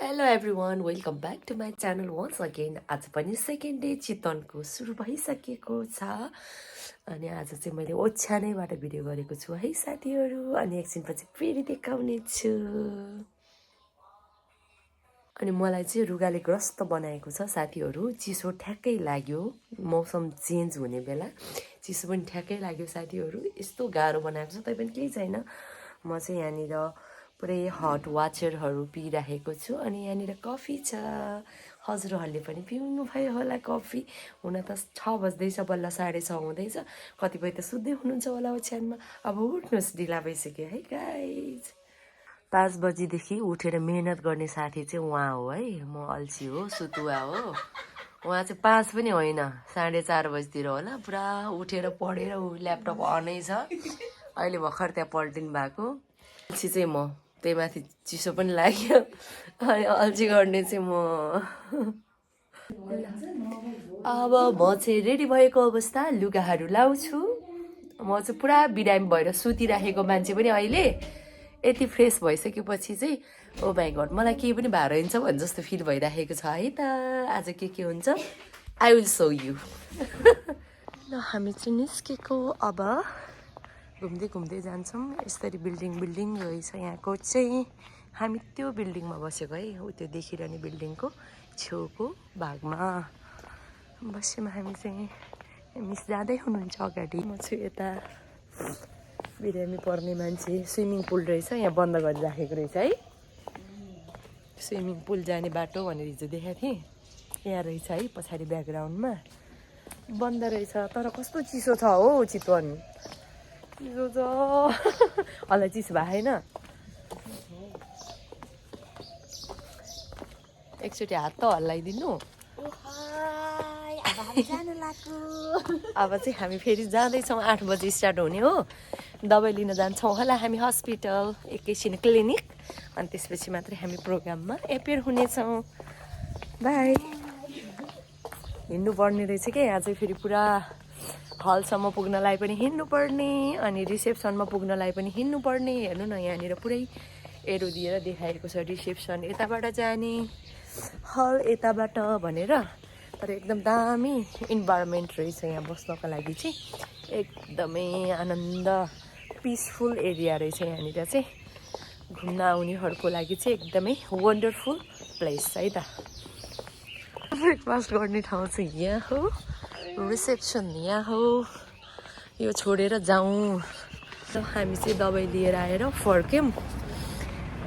hello everyone welcome back to my channel once again आज पनि second day चितवनको सुरु भइसकेको छ अनि आज चाहिँ मैले ओछ्यानैबाट भिडियो गरेको छु है साथीहरू अनि एकछिनपछि फेरि देखाउने छु अनि मलाई चाहिँ रुगाले ग्रस्त बनाएको छ साथीहरू चिसो ठ्याक्कै लाग्यो मौसम चेन्ज हुने बेला चिसो पनि ठ्याक्कै लाग्यो साथीहरू यस्तो गाह्रो बनाएको छ तैपनि केही छैन म चाहिँ यहाँनिर पुरै हट वाचरहरू पिइराखेको छु अनि यहाँनिर कफी छ हजुरहरूले पनि पिउनुभयो होला कफी हुन त 6 बज्दैछ बल्ल 6:30 हुँदैछ कतिपय त सुत्दै हुनुहुन्छ होला ओछ्यानमा अब उठ्नुहोस् ढिला भइसक्यो है गाइज 5 बजीदेखि उठेर मेहनत गर्ने साथी चाहिँ उहाँ हो है म अल्छी हो सुतुवा हो उहाँ चाहिँ 5 पनि होइन 4:30 बजीतिर होला पुरा उठेर पढेर ल्यापटप अनै छ अहिले भर्खर त्यहाँ पल्टिनु भएको अल्छी चाहिँ म त्यही माथि चिसो पनि लाग्यो अनि अल्छी गर्ने चाहिँ म अब म चाहिँ रेडी भएको अवस्था लुगाहरू लाउँछु म चाहिँ पुरा बिरामी भएर सुतिराखेको मान्छे पनि अहिले यति फ्रेस भइसकेपछि चाहिँ ओ माई गड मलाई केही पनि भएर हिँड्छ भने जस्तो फिल भइराखेको छ है त आज के हुन्छ आई विल सो यु ल हामी चाहिँ निस्केको अब घुम्दै घुम्दै जान्छौँ यसरी बिल्डिङ रहेछ यहाँको चाहिँ हामी त्यो बिल्डिङमा बसेको है हो त्यो देखिरहने बिल्डिङको छेउको भागमा बस्यौँ हामी चाहिँ मिस जाँदै हुनुहुन्छ अगाडि म चाहिँ यता बिरामी पर्ने मान्छे स्विमिङ पुल रहेछ यहाँ बन्द गरिराखेको रहेछ है स्विमिङ पुल जाने बाटो भनेर हिजो देखाएको थिएँ यहाँ रहेछ है पछाडि ब्याकग्राउन्डमा बन्द रहेछ तर कस्तो चिसो छ हो चितवन चिसो छ अलि चिसो भएको छैन एकचोटि हात त हल्लाइदिनु अब चाहिँ हामी फेरि जाँदैछौँ 8 बजी स्टार्ट हुने हो दबाई लिन जान्छौँ होला हामी हस्पिटल एकैछिन क्लिनिक अनि त्यसपछि मात्रै हामी प्रोग्राममा एपियर हुनेछौँ बाई हिँड्नुपर्ने रहेछ क्या यहाँ चाहिँ फेरि पुरा हलसम्म पुग्नलाई पनि हिँड्नुपर्ने अनि रिसेप्सनमा पुग्नलाई पनि हिँड्नुपर्ने हेर्नु न यहाँनिर पुरै एरो दिएर देखाएको छ रिसेप्सन यताबाट जाने हल यताबाट भनेर तर एकदम दामी इन्भाइरोमेन्ट रहेछ यहाँ बस्नको लागि चाहिँ एकदमै आनन्द पिसफुल एरिया रहेछ यहाँनिर चाहिँ घुम्न आउनेहरूको लागि चाहिँ एकदमै वन्डरफुल प्लेस है त ब्रेकफास्ट गर्ने ठाउँ चाहिँ यहाँ हो रिसेप्सन यहाँ हो यो छोडेर जाउँ र हामी चाहिँ दबाई लिएर आएर फर्क्यौँ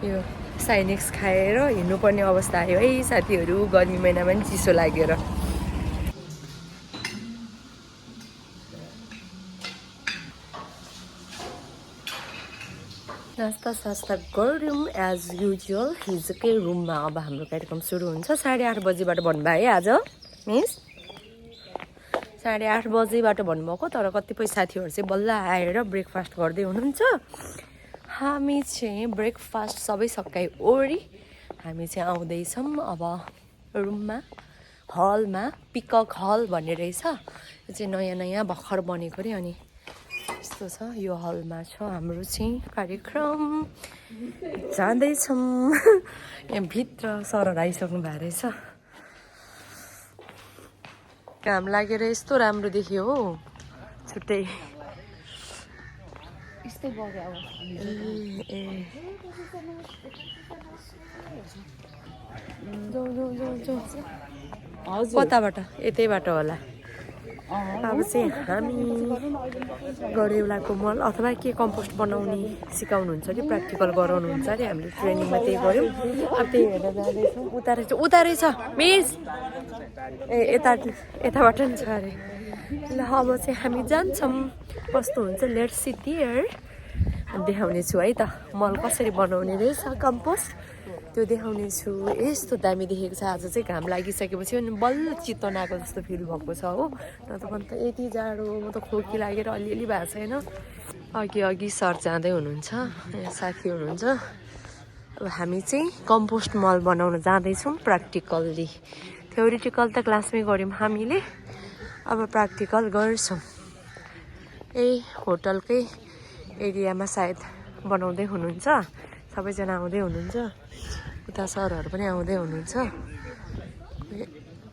यो साइनेक्स खाएर हिँड्नुपर्ने अवस्था आयो है साथीहरू गर्मी महिनामा पनि चिसो लागेर नास्ता सास्ता गऱ्यौँ एज युजुअल हिजोकै रुममा अब हाम्रो कार्यक्रम सुरु हुन्छ 8:30 बजीबाट भन्नुभयो है आज मिस 8:30 बजीबाट भन्नुभएको तर कतिपय साथीहरू चाहिँ बल्ल आएर ब्रेकफास्ट गर्दै हुनुहुन्छ हामी चाहिँ ब्रेकफास्ट सबै सकाइ ओरी हामी चाहिँ आउँदैछौँ अब रुममा हलमा पिकक हल भन्ने रहेछ यो चाहिँ नयाँ भर्खर बनेको अरे अनि यस्तो छ यो हलमा छ हाम्रो चाहिँ कार्यक्रम जाँदैछौँ यहाँ भित्र सरर आइसक्नु भएको रहेछ काम लागेर यस्तो राम्रो देखियो हो छुट्टै कताबाट यतैबाट होला अब चाहिँ हामी गडेउलाको मल अथवा के कम्पोस्ट बनाउने सिकाउनुहुन्छ कि प्र्याक्टिकल गराउनुहुन्छ अरे हामीले ट्रेनिङमा त्यही गऱ्यौँ अब त्यही हेरेर जाँदैछौँ उता रहेछ मिस ए यताबाट नि छ अरे ल अब चाहिँ हामी जान्छौँ कस्तो हुन्छ लेट्स सी देयर देखाउने छु है त मल कसरी बनाउने रहेछ कम्पोस्ट त्यो देखाउने छु यस्तो दामी देखेको छ आज चाहिँ घाम लागिसकेपछि अनि बल्ल चितवन आएको जस्तो फिल भएको छ हो नत्र त यति जाडो म त खोकी लागेर अलिअलि भएको छैन अघि सर जाँदै हुनुहुन्छ यहाँ साथी हुनुहुन्छ अब हामी चाहिँ कम्पोस्ट मल बनाउन जाँदैछौँ प्र्याक्टिकल्ली थ्योरिटिकल त क्लासमै गऱ्यौँ हामीले अब प्र्याक्टिकल गर्छौँ होटलकै एरियामा सायद बनाउँदै हुनुहुन्छ सबैजना आउँदै हुनुहुन्छ उता सरहरू पनि आउँदै हुनुहुन्छ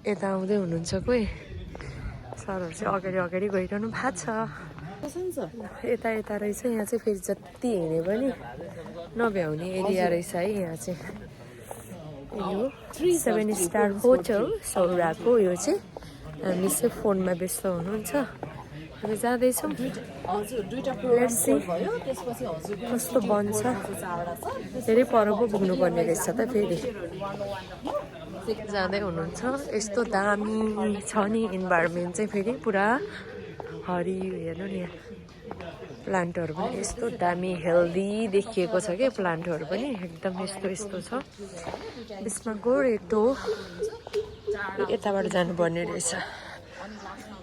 यता आउँदै हुनुहुन्छ कोही सरहरू चाहिँ अगाडि गइरहनु भएको छ यता रहेछ यहाँ चाहिँ फेरि जति हिँडे पनि नभ्याउने एरिया रहेछ है यहाँ चाहिँ यो 7 स्टार होटल सौराको यो चाहिँ हामी चाहिँ फोनमा व्यस्त हुनुहुन्छ हामी जाँदैछौँ कस्तो बन्छ धेरै पर पो पुग्नुपर्ने रहेछ त फेरि जाँदै हुनुहुन्छ यस्तो दामी छ नि इन्भाइरोमेन्ट चाहिँ फेरि पुरा हरियो हेर्नु नि प्लान्टहरू पनि यस्तो दामी हेल्दी देखिएको छ क्या प्लान्टहरू पनि एकदम यस्तो छ यसमा गोरेटो यताबाट जानुपर्ने रहेछ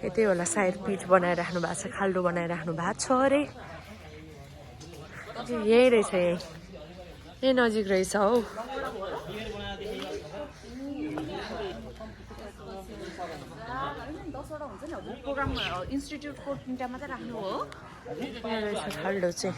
यतै होला सायद पिच बनाइराख्नु भएको छ खाल्डो बनाइराख्नु भएको छ अरे यही रहेछ यही नजिक रहेछ हौ प्रोग्राम इन्स्टिट्युटको 3टा मात्रै राख्नु हो खाल्डो चाहिँ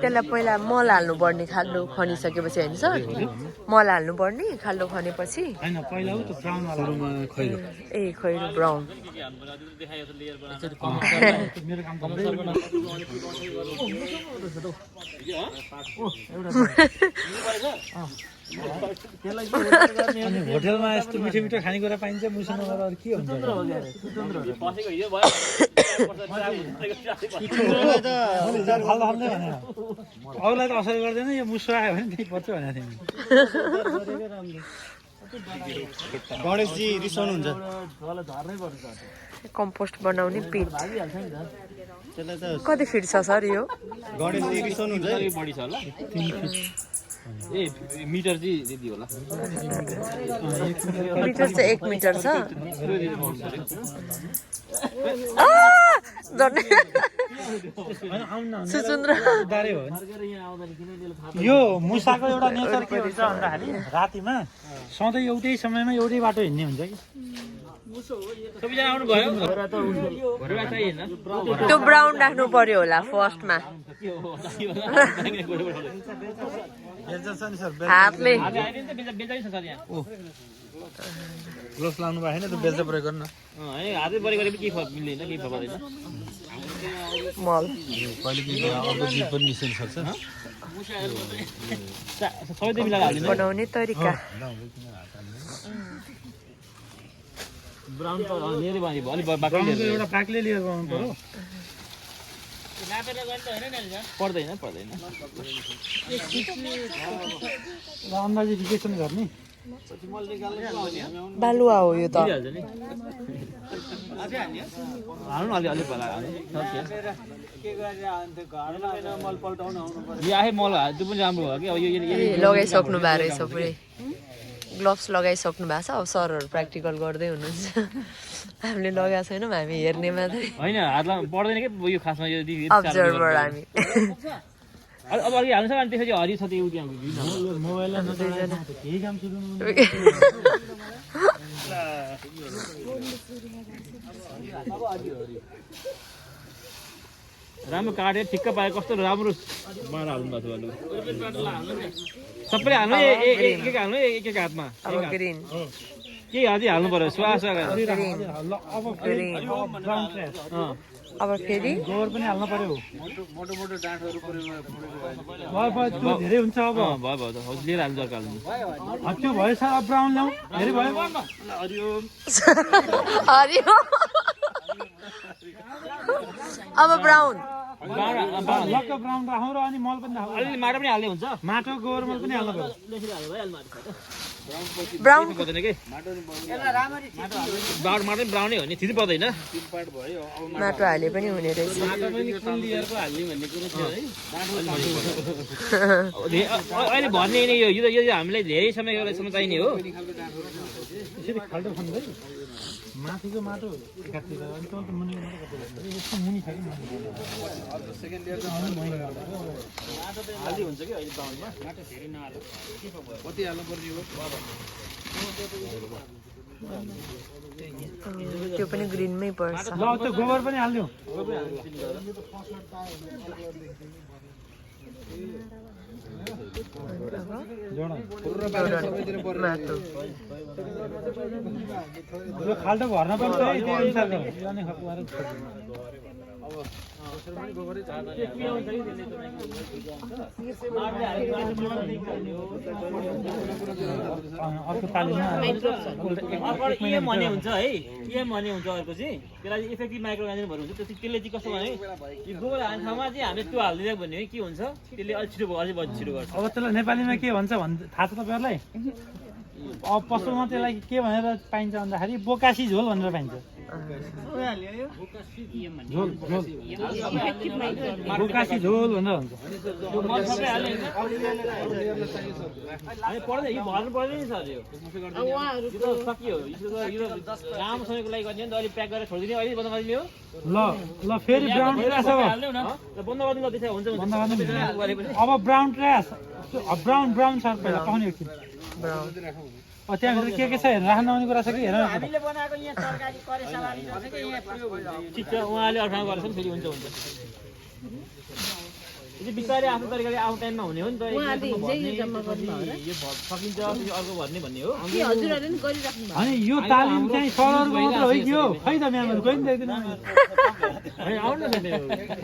त्यसलाई पहिला मल हाल्नु पर्ने खाल्डो खनिसकेपछि होइन सर मल हाल्नु पर्ने खाल्डो खनेपछि ए खैरो ब्राउन होटलमा यस्तो मिठो मिठो खानेकुरा पाइन्छ मुसो नगर अरू के हुन्छ अरूलाई त असर गर्दैन यो मुसो आयो भने त्यही पर्छ भनेको थिएँ गणेशजी रिसाउनुहुन्छ कम्पोस्ट बनाउने पिट कति फिट छ सर यो गणेशजी रिसाउनुहुन्छ बढी छ होला ए मिटर चाहिँ त्यति होला मिटर चाहिँ 1 मिटर छ यो मुसाको एउटा नेचर के हुन्छ भन्दाखेरि रातिमा सधैँ एउटै समयमा एउटै बाटो हिँड्ने हुन्छ कि सबैजना आउनु भयो त्यो ब्राउन राख्नु पर्यो होला फर्स्टमा हातले ग्लोभ्स लाउनु भएको छैन त बेल्ट प्रयोग गर्न हातै प्रयोग गरेपछि केही फरक मिल्दैन केही फरक पर्दैन मल कहिले के अर्को जिप पनि निस्किन सक्छ सबै मिलाएर हाल्दिनु बनाउने तरिका ब्राउन त लिएर भयो अलि बाक्लै एउटा पाक्ले लिएर बनाउनु पर्यो पर्दैन अन्दाजिफिकेसन गर्ने बालुवा हो यो त हाल्नु अलि अलि पहिला यो आए मल त्यो पनि राम्रो हो कि अब यो लगाइसक्नु भएको रहेछ पुरै ग्लोभ्स लगाइसक्नु भएको छ अब सरहरू प्र्याक्टिकल गर्दै हुनुहुन्छ हामीले लगाएको छैनौँ हामी हेर्ने मात्रै होइन हातलाई पर्दैन कि यो खासमा यो अब्जर्भर हामी अब अघि हाल्नु सक्छ अनि त्यसपछि हरियो छ त्यो त्यहाँ केही काम सुरु राम्रो काटेर ठिक्क पाए कस्तो राम्रो मार हाल्नु भएको सबैले हाल्नु एक हाल्नु एक हातमा ग्रिन के अझै हाल्नु पर्यो स्वास अब फेरि गोबर पनि हाल्नु पर्यो धेरै हुन्छ अब भयो लिएर हाल्नु जर्का हाल्नु त्यो भएछ अब ब्राउन ल्याउँ धेरै भयो हरियो अब ब्राउन लक्क ब्राउन राखौँ र अनि मल पनि राखौँ अलिअलि माटो पनि हाल्ने हुन्छ माटो गोबर मल पनि हाल्नु पर्यो ब्राउन पर्दैन कि माटो ब्राउनै हो नि थिति पर्दैन माटो हाले पनि हुने रहेछ अहिले भन्ने नै यो हामीलाई धेरै समयसम्म चाहिने हो यसरी खाल्डो खन्दै माथिको माटो एकातिर अनि त्यो मुनि यसको मुनि छ कि हाल्दै हुन्छ कि अहिले बाउनमा माटो धेरै नहाल्नु कति हाल्नु पर्ने हो त्यो पनि ग्रिनमै पर्छ ल त्यो गोबर पनि हाल्दिउँ माटो यो खाल्टो भर्न पर्छ है त्यही अनुसारको यो अनि खप्पुएर अर्को पालीमा इएम भन्ने हुन्छ है इएम भन्ने हुन्छ अर्को चाहिँ त्यसलाई चाहिँ इफेक्टिभ माइक्रो अर्गानिजमहरू हुन्छ त्यो चाहिँ त्यसले चाहिँ कस्तो भने यो गोबर हाल्ने ठाउँमा चाहिँ हामीले त्यो हालिदिँदा भन्यो है के हुन्छ त्यसले अलिक छिटो भयो अझै छिटो गर्छ अब त्यसलाई नेपालीमा के भन्छ थाहा छ तपाईँहरूलाई अब पसलमा त्यसलाई के भनेर पाइन्छ भन्दाखेरि बोकासी झोल भनेर पाइन्छ झोल झोल बोकासी झोल भनेर भन्छ पर्दैन यो भर्नु पर्दैन नि सर यो त सकियो यो लामो समयको लागि गर्ने नि त अहिले प्याक गरेर छोडिदिने अहिले बन्द गरिदिने हो ल ल फेरि ब्राउन ट्रास अब हाल्नु न बन्द गरिदिनु त्यसै हुन्छ अब ब्राउन ट्रास ब्राउन ब्राउन छ पहिला पाउने एकछिन त्यहाँभित्र के छ हेरेर राख्न नआउने कुरा छ कि हेर हामीले बनाएको यहाँ तरकारी करे सवारी रहेछ कि यहाँ प्रयोग भयो ठिक छ उहाँले अर्को ठाउँ गरेछ नि फेरि हुन्छ यो बिस्तारै आफ्नो तरिकाले आउट टाइममा हुने हो नि त यो सकिन्छ फेरि अर्को भर्ने भन्ने हो हजुरहरूले नि गरिराख्नु अनि यो तालिम चाहिँ सरहरूको मात्र हो कि हो खै त म्यामहरू कोही पनि देख्दैन आउनु न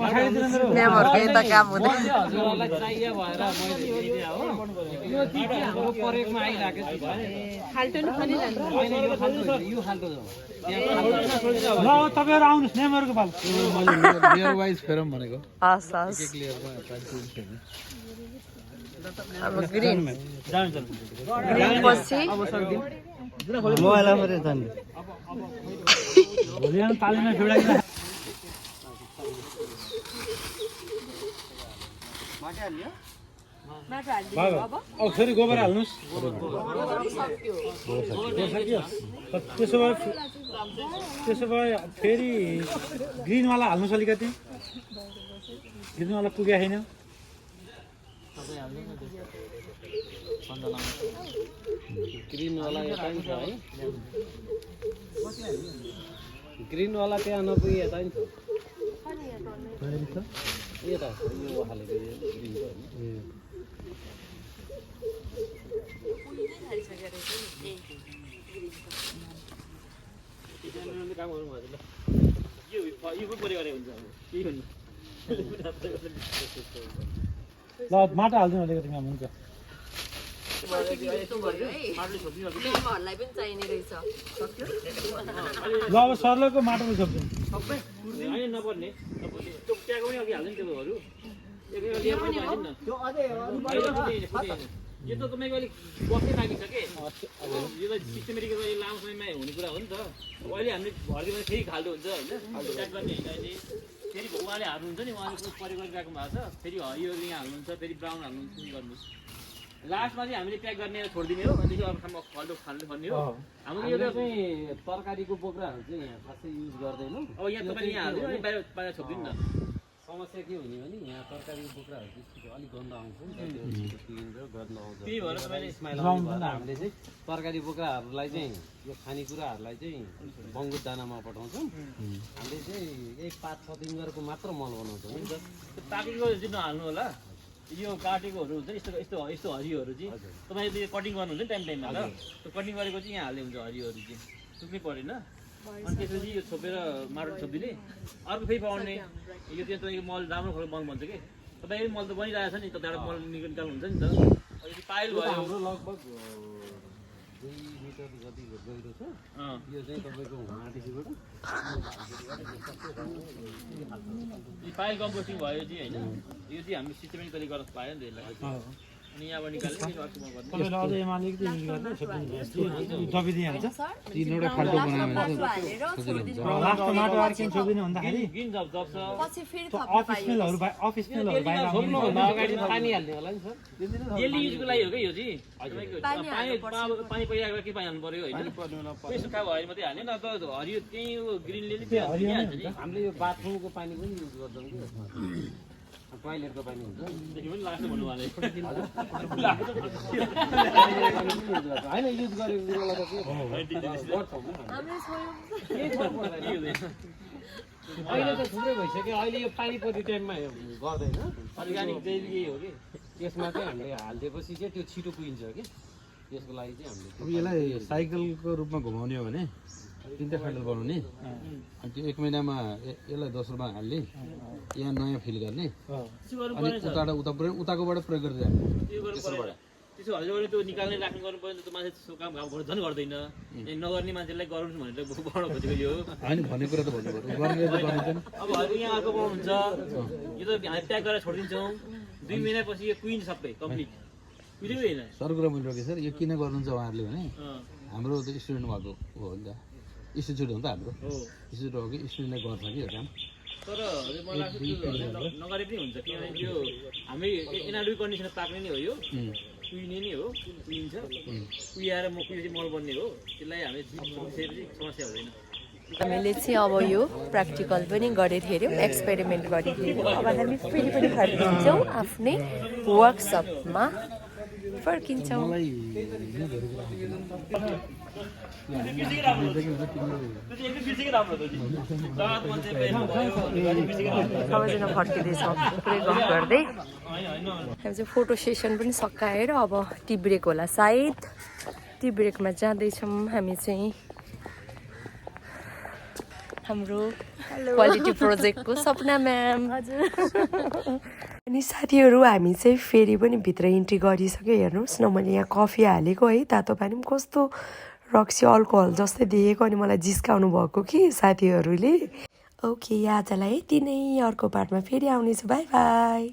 पठाइदिनु मेरो म्यामहरूको यता काम हुँदैन हजुरहरूलाई चाहियो भएर मैले हाम्रो प्रयोगमा आइरहेको छु खाल्टो नि खनिरहनु यो खालको ल तपाईँहरू आउनुहोस् म्यामहरूको पालो लेयर वाइज फेरौँ भनेको हस् हस् अब ग्रिन ग्रिन पछि भोलि आउनु तालिममा फिडाइदिनु अब फेरि गोबर हाल्नुहोस् त्यसो भए फेरि ग्रिनवाला हाल्नुहोस् अलिकति ग्रिनवाला पुगेको छैन ग्रिनवाला यता नि छ है ग्रिनवाला त्यहाँ नपुगे यता नि छ यता यो हालेको ग्रिन काम गरौँ हजुर ल यो पो परे गरे हुन्छ केही हुन्न ल माटो हालिदिनु अलिकति म्याम हुन्छ म्यामहरूलाई पनि चाहिने रहेछ ल अब सर्लोको माटोले छोप्दिनु होइन नपर्ने त्यो ट्याग पनि अघि हाल्दैन त्योहरू यो त तपाईँको अलिक बस्नै बाँकी छ कि यो त सिस्टमेटिक लामो समयमा हुने कुरा हो नि त अहिले हामीले भरिदियो भने फेरि खाल्डो हुन्छ होइन ट्याग गर्ने होइन अहिले फेरि उहाँले हाल्नुहुन्छ नि उहाँले प्रयोग गरिरहेको भएको छ फेरि हरियो यहाँ हाल्नुहुन्छ फेरि ब्राउन हाल्नुहुन्छ नि गर्नुहोस् लास्टमा चाहिँ हामीले प्याक गर्ने छोडिदिने हो अनि अब ठाउँमा खाल्डो खाल्नु पर्ने हो हाम्रो यो चाहिँ तरकारीको बोक्राहरू चाहिँ यहाँ खासै युज गर्दैनौँ अब यहाँ तपाईँले यहाँ हालिदिनु अनि बाहिर बाहिर छोडिदिनु न समस्या के हुने भने यहाँ तरकारीको बोक्राहरू चाहिँ अलिक गन्ध आउँछ नि त त्यो गन्ध आउँछ त्यही भएर तपाईँले हामीले चाहिँ तरकारी बोक्राहरूलाई चाहिँ यो खानेकुराहरूलाई चाहिँ बङ्गुर दानामा पठाउँछौँ हामीले चाहिँ 5-6 दिन गरेको मात्र मल बनाउँछौँ नि त त्यो पाकेको चाहिँ नहाल्नु होला यो काटेकोहरू हुन्छ यस्तो यस्तो यस्तो हरियोहरू चाहिँ तपाईँले कटिङ गर्नुहुन्छ नि टाइम टाइममा ल त्यो कटिङ गरेको चाहिँ यहाँ हाल्दै हुन्छ हरियोहरू चाहिँ सुक्नै परेन अनि त्यसपछि यो छोपेर माटो छोपिदिने अर्को फेरि पाउने यो चाहिँ तपाईँको मल राम्रो खालको मल भन्छ कि तपाईँको मल त बनिरहेको छ नि तपाईँबाट मल निकाल्नुहुन्छ नि त यो पाइल भयो हाम्रो लगभग 2 मिटर जति गहिरो छ यो चाहिँ तपाईँको माथिबाट यो पाइल कम्पोस्टिङ भयो चाहिँ होइन यो चाहिँ हामीले सिस्टमेटिक तरिका गर्न पायो नि त यसलाई अनि यहाँबाट निकाल्ने तपाईँले अझै यसमा अलिकति युज गर्दै दबिदिइहाल्छ तीनवटा खाल्टो बनायो लास्टमा माटो अर्किन छोपिदिनु भन्दाखेरि ग्रिन जब जब्छ पछि फेरि अफिस मेलहरू बाहिर आउने अगाडि पानी हाल्ने होला नि सर डेली युजको लागि हो क्या यो चाहिँ पानी परिरहेको के पानी हाल्नु पर्यो होइन सुक्खा भयो मात्रै हाल्ने न त हरियो त्यही ग्रिनले हरियो हाल्छ नि हामीले यो बाथरुमको पानी पनि युज गर्छौँ कि टोयलेटको पानी हुन्छ देखि पनि लाग्छ भन्नु उहाँले होइन युज गरेको कुरोलाई त अहिले त थुप्रै भइसक्यो अहिले यो पानी पर्ने टाइममा गर्दैन अर्ग्यानिक जैविक हो कि त्यसमा चाहिँ हामीले हालिदिएपछि चाहिँ त्यो छिटो पुगिन्छ कि त्यसको लागि चाहिँ हामीले अब यसलाई साइकलको रूपमा घुमाउने हो भने 3टा फ्यान्डल बनाउने अनि त्यो 1 महिनामा यसलाई दोस्रोमा हाल्ने यहाँ नयाँ फिल गर्ने अनि उताकोबाट प्रयोग गर्दै जाने त्यो गर्नु पर्यो त्यसो हजुर त्यो निकाल्ने राख्ने गर्नु पर्यो त्यो मान्छे त्यसो काम झन् गर्दैन नगर्ने मान्छेलाई गराउनु भनेर बनाउनु खोजेको यो होइन भन्ने कुरा त भन्नु पर्यो गर्ने त गर्ने छैन अब यहाँ अर्को बनाउनुहुन्छ यो त हामी प्याक गरेर छोडिदिन्छौँ 2 महिनापछि यो कुइन सबै कम्प्लिट बुझ्यो कि होइन सर कुरा मैले रोकेँ सर यो किन गर्नुहुन्छ उहाँहरूले भने हाम्रो त स्टुडेन्ट भएको हो नि त इन्स्टिच्युट हो नि त हाम्रो इन्स्टिच्युट हो कि स्टुडेन्टले गर्छ कि यो काम तर हजुर मलाई लाग्छ त्यो नगरे पनि हुन्छ किनभने त्यो हामी एनआरडी कन्डिसनमा पाक्ने नै हो यो कुहिने नै हो कुहिन्छ कुहिएर कुहिएपछि मल बन्ने हो त्यसलाई हामी मिसाएपछि समस्या हुँदैन हामीले चाहिँ अब यो प्र्याक्टिकल पनि गरेर हेऱ्यौँ एक्सपेरिमेन्ट गरेर हेऱ्यौँ अब हामी फेरि पनि फर्किन्छौँ आफ्नै वर्कसपमा फर्किन्छौँ सबैजना फर्किँदैछौँ पुरै गफ गर्दै हामी चाहिँ फोटो सेसन पनि सकाएर अब टी ब्रेक होला सायद टी ब्रेकमा जाँदैछौँ हामी चाहिँ हाम्रो क्वालिटी प्रोजेक्टको सपना म्याम हजुर अनि साथीहरू हामी चाहिँ फेरि पनि भित्र इन्ट्री गरिसक्यो हेर्नुहोस् न मैले यहाँ कफी हालेको है तातो पानी पनि कस्तो रक्सी अल्कोहल जस्तै देखेको अनि मलाई जिस्काउनु भएको कि साथीहरूले ओके आजलाई यति नै अर्को पार्टमा फेरि आउनेछु बाई बाई